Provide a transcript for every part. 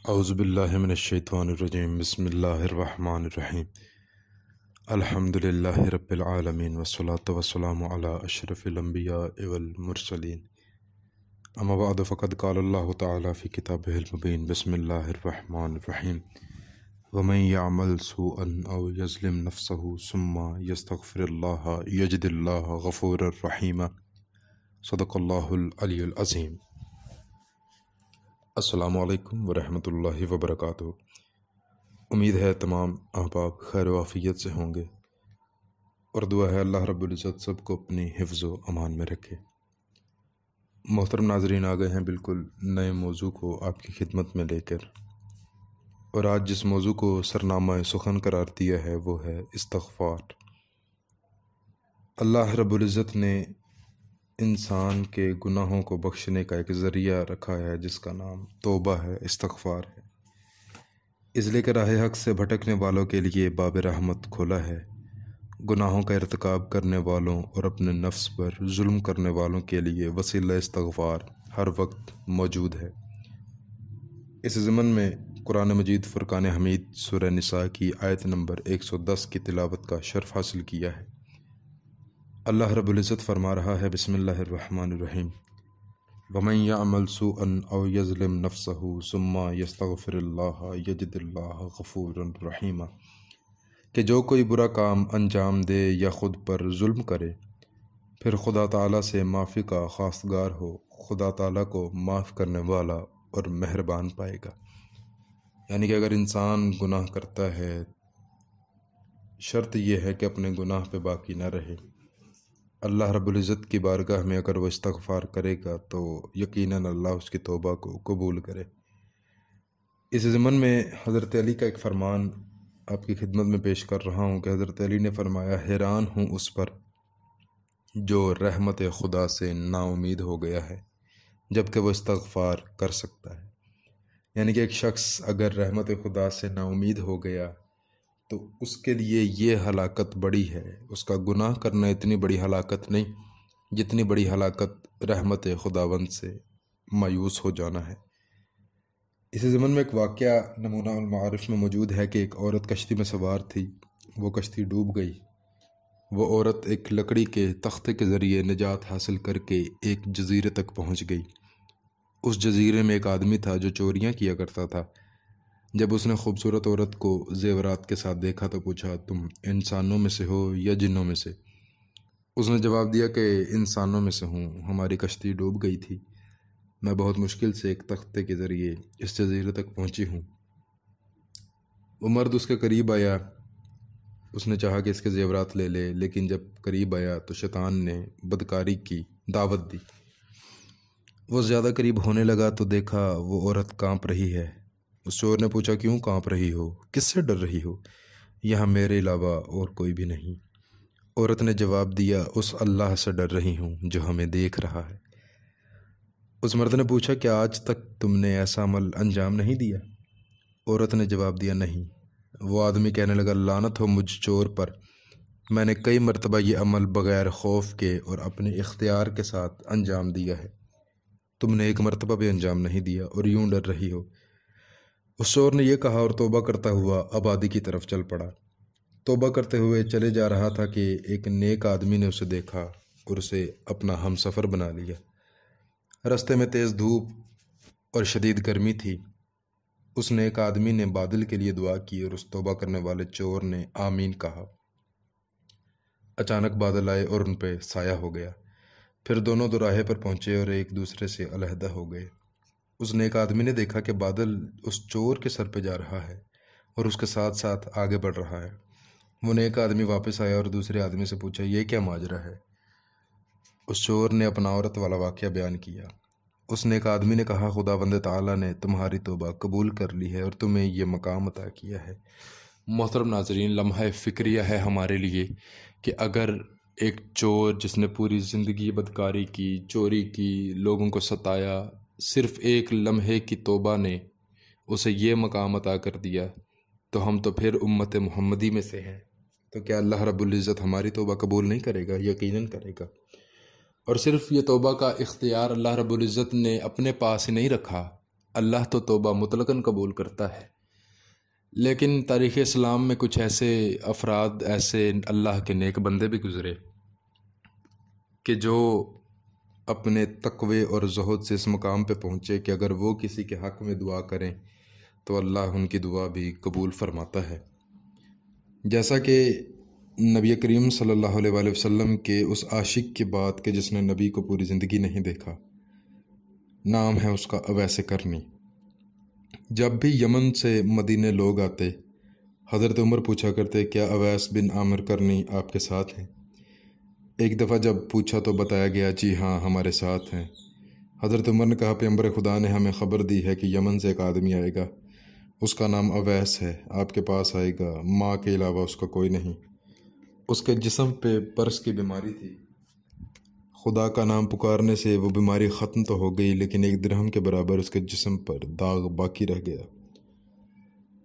اعوذ باللہ من الشیطان الرجیم بسم اللہ الرحمن الرحیم الحمد للہ رب العالمین والصلاة والسلام علی اشرف الانبیاء والمرسلین اما بعد فقد قال اللہ تعالی فی کتابہ المبین بسم اللہ الرحمن الرحیم ومن یعمل سوءا او یظلم نفسه ثم یستغفر اللہ یجد اللہ غفورا رحیما صدق اللہ العلی العظیم۔ السلام علیکم ورحمۃ اللہ وبرکاتہ۔ امید ہے تمام احباب خیر و عافیت سے ہوں گے اور دعا ہے اللہ رب العزت سب کو اپنی حفظ و امان میں رکھے۔ محترم ناظرین، آ گئے ہیں بالکل نئے موضوع کو آپ کی خدمت میں لے کر، اور آج جس موضوع کو سرنامہ سخن قرار دیا ہے وہ ہے استغفار۔ اللہ رب العزت نے انسان کے گناہوں کو بخشنے کا ایک ذریعہ رکھا ہے جس کا نام توبہ ہے، استغفار ہے، اس لیے کہ راہ حق سے بھٹکنے والوں کے لیے باب رحمت کھولا ہے۔ گناہوں کا ارتکاب کرنے والوں اور اپنے نفس پر ظلم کرنے والوں کے لیے وسیلہ استغفار ہر وقت موجود ہے۔ اس ضمن میں قرآن مجید فرقان حمید سورہ نساء کی آیت نمبر 110 کی تلاوت کا شرف حاصل کیا ہے۔ اللہ رب العزت فرما رہا ہے، بسم اللہ الرحمن الرحیم، وَمَن يَعْمَلْ سُوءًا أَوْ يَظْلِمْ نَفْسَهُ ثُمَّ يَسْتَغْفِرِ اللَّهَ يَجِدِ اللَّهَ غَفُورًا رَحِيمًا، کہ جو کوئی برا کام انجام دے یا خود پر ظلم کرے پھر خدا تعالیٰ سے معافی کا خواستگار ہو، خدا تعالیٰ کو معاف کرنے والا اور مہربان پائے گا۔ یعنی کہ اگر انسان گناہ کرتا ہے، شرط یہ ہے کہ اپنے گناہ پہ باقی نہ رہے۔ اللہ رب العزت کی بارگاہ میں اگر وہ استغفار کرے گا تو یقیناً اللہ اس کی توبہ کو قبول کرے۔ اس ضمن میں حضرت علی کا ایک فرمان آپ کی خدمت میں پیش کر رہا ہوں کہ حضرت علی نے فرمایا، حیران ہوں اس پر جو رحمت خدا سے نا امید ہو گیا ہے جبکہ وہ استغفار کر سکتا ہے۔ یعنی کہ ایک شخص اگر رحمت خدا سے نا امید ہو گیا تو اس کے لیے یہ ہلاکت بڑی ہے۔ اس کا گناہ کرنا اتنی بڑی ہلاکت نہیں جتنی بڑی ہلاکت رحمت خداوند سے مایوس ہو جانا ہے۔ اسی زمن میں ایک واقعہ نمونہ المعارف میں موجود ہے کہ ایک عورت کشتی میں سوار تھی، وہ کشتی ڈوب گئی۔ وہ عورت ایک لکڑی کے تختے کے ذریعے نجات حاصل کر کے ایک جزیرے تک پہنچ گئی۔ اس جزیرے میں ایک آدمی تھا جو چوریاں کیا کرتا تھا۔ جب اس نے خوبصورت عورت کو زیورات کے ساتھ دیکھا تو پوچھا، تم انسانوں میں سے ہو یا جنوں میں سے؟ اس نے جواب دیا کہ انسانوں میں سے ہوں، ہماری کشتی ڈوب گئی تھی، میں بہت مشکل سے ایک تختے کے ذریعے اس جزیرے تک پہنچی ہوں۔ وہ مرد اس کے قریب آیا، اس نے چاہا کہ اس کے زیورات لے لے، لیکن جب قریب آیا تو شیطان نے بدکاری کی دعوت دی۔ وہ زیادہ قریب ہونے لگا تو دیکھا وہ عورت کانپ رہی ہے۔ اس چور نے پوچھا، کیوں کانپ رہی ہو؟ کس سے ڈر رہی ہو؟ یہاں میرے علاوہ اور کوئی بھی نہیں۔ عورت نے جواب دیا، اس اللہ سے ڈر رہی ہوں جو ہمیں دیکھ رہا ہے۔ اس مرد نے پوچھا، کیا آج تک تم نے ایسا عمل انجام نہیں دیا؟ عورت نے جواب دیا، نہیں۔ وہ آدمی کہنے لگا، لعنت ہو مجھ چور پر، میں نے کئی مرتبہ یہ عمل بغیر خوف کے اور اپنے اختیار کے ساتھ انجام دیا ہے، تم نے ایک مرتبہ بھی انجام نہیں دیا اور یوں ڈر رہی ہو۔ اس چور نے یہ کہا اور توبہ کرتا ہوا آبادی کی طرف چل پڑا۔ توبہ کرتے ہوئے چلے جا رہا تھا کہ ایک نیک آدمی نے اسے دیکھا اور اسے اپنا ہم سفر بنا لیا۔ رستے میں تیز دھوپ اور شدید گرمی تھی۔ اس نیک آدمی نے بادل کے لیے دعا کی اور اس توبہ کرنے والے چور نے آمین کہا۔ اچانک بادل آئے اور ان پہ سایہ ہو گیا۔ پھر دونوں دوراہے پر پہنچے اور ایک دوسرے سے علیحدہ ہو گئے۔ اس نیک آدمی نے دیکھا کہ بادل اس چور کے سر پہ جا رہا ہے اور اس کے ساتھ ساتھ آگے بڑھ رہا ہے۔ وہ نیک آدمی واپس آیا اور دوسرے آدمی سے پوچھا، یہ کیا ماجرا ہے؟ اس چور نے اپنا عورت والا واقعہ بیان کیا۔ اس نیک آدمی نے کہا، خداوند تعالیٰ نے تمہاری توبہ قبول کر لی ہے اور تمہیں یہ مقام عطا کیا ہے۔ محترم ناظرین، لمحہ فکریہ ہے ہمارے لیے کہ اگر ایک چور جس نے پوری زندگی بدکاری کی، چوری کی، لوگوں کو ستایا، صرف ایک لمحے کی توبہ نے اسے یہ مقام عطا کر دیا، تو ہم تو پھر امت محمدی میں سے ہیں، تو کیا اللہ رب العزت ہماری توبہ قبول نہیں کرے گا؟ یقیناً کرے گا۔ اور صرف یہ توبہ کا اختیار اللہ رب العزت نے اپنے پاس ہی نہیں رکھا، اللہ تو توبہ مطلقاً قبول کرتا ہے، لیکن تاریخ اسلام میں کچھ ایسے افراد، ایسے اللہ کے نیک بندے بھی گزرے کہ جو اپنے تقوی اور زہد سے اس مقام پہ پہنچے کہ اگر وہ کسی کے حق میں دعا کریں تو اللہ ان کی دعا بھی قبول فرماتا ہے۔ جیسا کہ نبی کریم صلی اللہ علیہ وآلہ وسلم کے اس عاشق کی بات کہ جس نے نبی کو پوری زندگی نہیں دیکھا، نام ہے اس کا اویس کرنی۔ جب بھی یمن سے مدینے لوگ آتے، حضرت عمر پوچھا کرتے کیا اویس بن عامر کرنی آپ کے ساتھ ہیں؟ ایک دفعہ جب پوچھا تو بتایا گیا جی ہاں ہمارے ساتھ ہیں۔ حضرت عمر نے کہا پیغمبر خدا نے ہمیں خبر دی ہے کہ یمن سے ایک آدمی آئے گا، اس کا نام اویس ہے، آپ کے پاس آئے گا، ماں کے علاوہ اس کا کوئی نہیں۔ اس کے جسم پہ برص کی بیماری تھی، خدا کا نام پکارنے سے وہ بیماری ختم تو ہو گئی، لیکن 1 درہم کے برابر اس کے جسم پر داغ باقی رہ گیا۔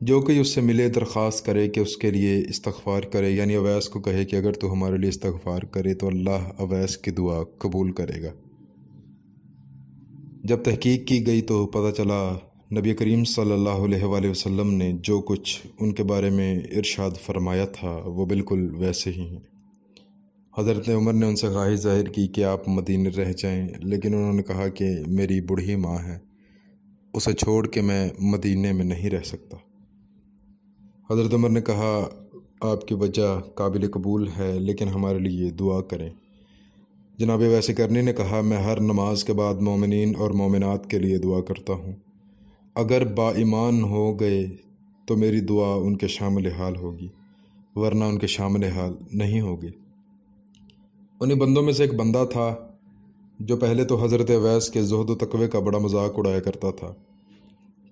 جو کوئی اس سے ملے درخواست کرے کہ اس کے لیے استغفار کرے، یعنی اویس کو کہے کہ اگر تو ہمارے لیے استغفار کرے تو اللہ اویس کی دعا قبول کرے گا۔ جب تحقیق کی گئی تو پتہ چلا نبی کریم صلی اللہ علیہ وآلہ وسلم نے جو کچھ ان کے بارے میں ارشاد فرمایا تھا وہ بالکل ویسے ہی ہیں۔ حضرت عمر نے ان سے خواہش ظاہر کی کہ آپ مدینے رہ جائیں، لیکن انہوں نے کہا کہ میری بوڑھی ماں ہے، اسے چھوڑ کے میں مدینے میں نہیں رہ سکتا۔ حضرت عمر نے کہا آپ کی وجہ قابل قبول ہے، لیکن ہمارے لیے دعا کریں۔ جناب ویسے کرنی نے کہا میں ہر نماز کے بعد مومنین اور مومنات کے لیے دعا کرتا ہوں، اگر با ایمان ہو گئے تو میری دعا ان کے شامل حال ہوگی، ورنہ ان کے شامل حال نہیں ہوگی۔ انہی بندوں میں سے ایک بندہ تھا جو پہلے تو حضرت اویس کے زہد و تقوی کا بڑا مذاق اڑایا کرتا تھا،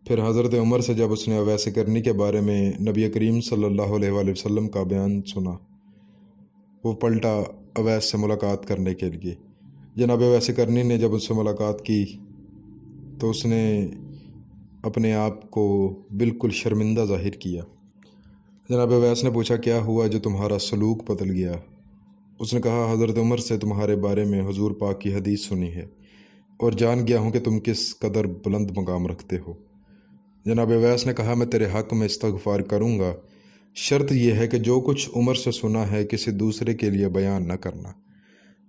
پھر حضرت عمر سے جب اس نے اویس کرنی کے بارے میں نبی کریم صلی اللہ علیہ وآلہ وسلم کا بیان سنا، وہ پلٹا اویس سے ملاقات کرنے کے لیے۔ جناب اویس کرنی نے جب اس سے ملاقات کی تو اس نے اپنے آپ کو بالکل شرمندہ ظاہر کیا۔ جناب اویس نے پوچھا کیا ہوا جو تمہارا سلوک بدل گیا؟ اس نے کہا حضرت عمر سے تمہارے بارے میں حضور پاک کی حدیث سنی ہے اور جان گیا ہوں کہ تم کس قدر بلند مقام رکھتے ہو۔ جناب اویس نے کہا میں تیرے حق میں استغفار کروں گا، شرط یہ ہے کہ جو کچھ عمر سے سنا ہے کسی دوسرے کے لیے بیان نہ کرنا۔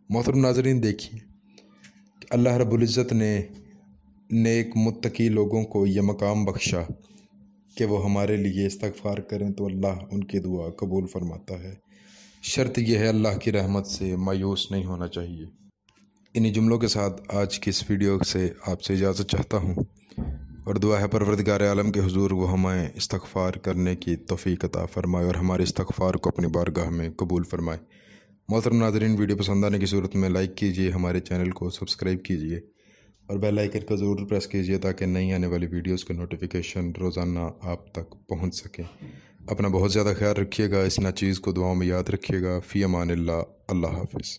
محترم ناظرین، دیکھیے کہ اللہ رب العزت نے نیک متقی لوگوں کو یہ مقام بخشا کہ وہ ہمارے لیے استغفار کریں تو اللہ ان کی دعا قبول فرماتا ہے۔ شرط یہ ہے اللہ کی رحمت سے مایوس نہیں ہونا چاہیے۔ انہی جملوں کے ساتھ آج کی اس ویڈیو سے آپ سے اجازت چاہتا ہوں، اور دعا ہے پروردگار عالم کے حضور وہ ہمیں استغفار کرنے کی توفیق عطا فرمائے اور ہمارے استغفار کو اپنی بارگاہ میں قبول فرمائے۔ محترم ناظرین، ویڈیو پسند آنے کی صورت میں لائک کیجئے، ہمارے چینل کو سبسکرائب کیجئے اور بیل آئیکن کو ضرور پریس کیجئے تاکہ نئی آنے والی ویڈیوز کے نوٹیفیکیشن روزانہ آپ تک پہنچ سکیں۔ اپنا بہت زیادہ خیال رکھیے گا، اس ناچیز کو دعاؤں میں یاد رکھیے گا۔ فی امان اللہ، اللہ حافظ۔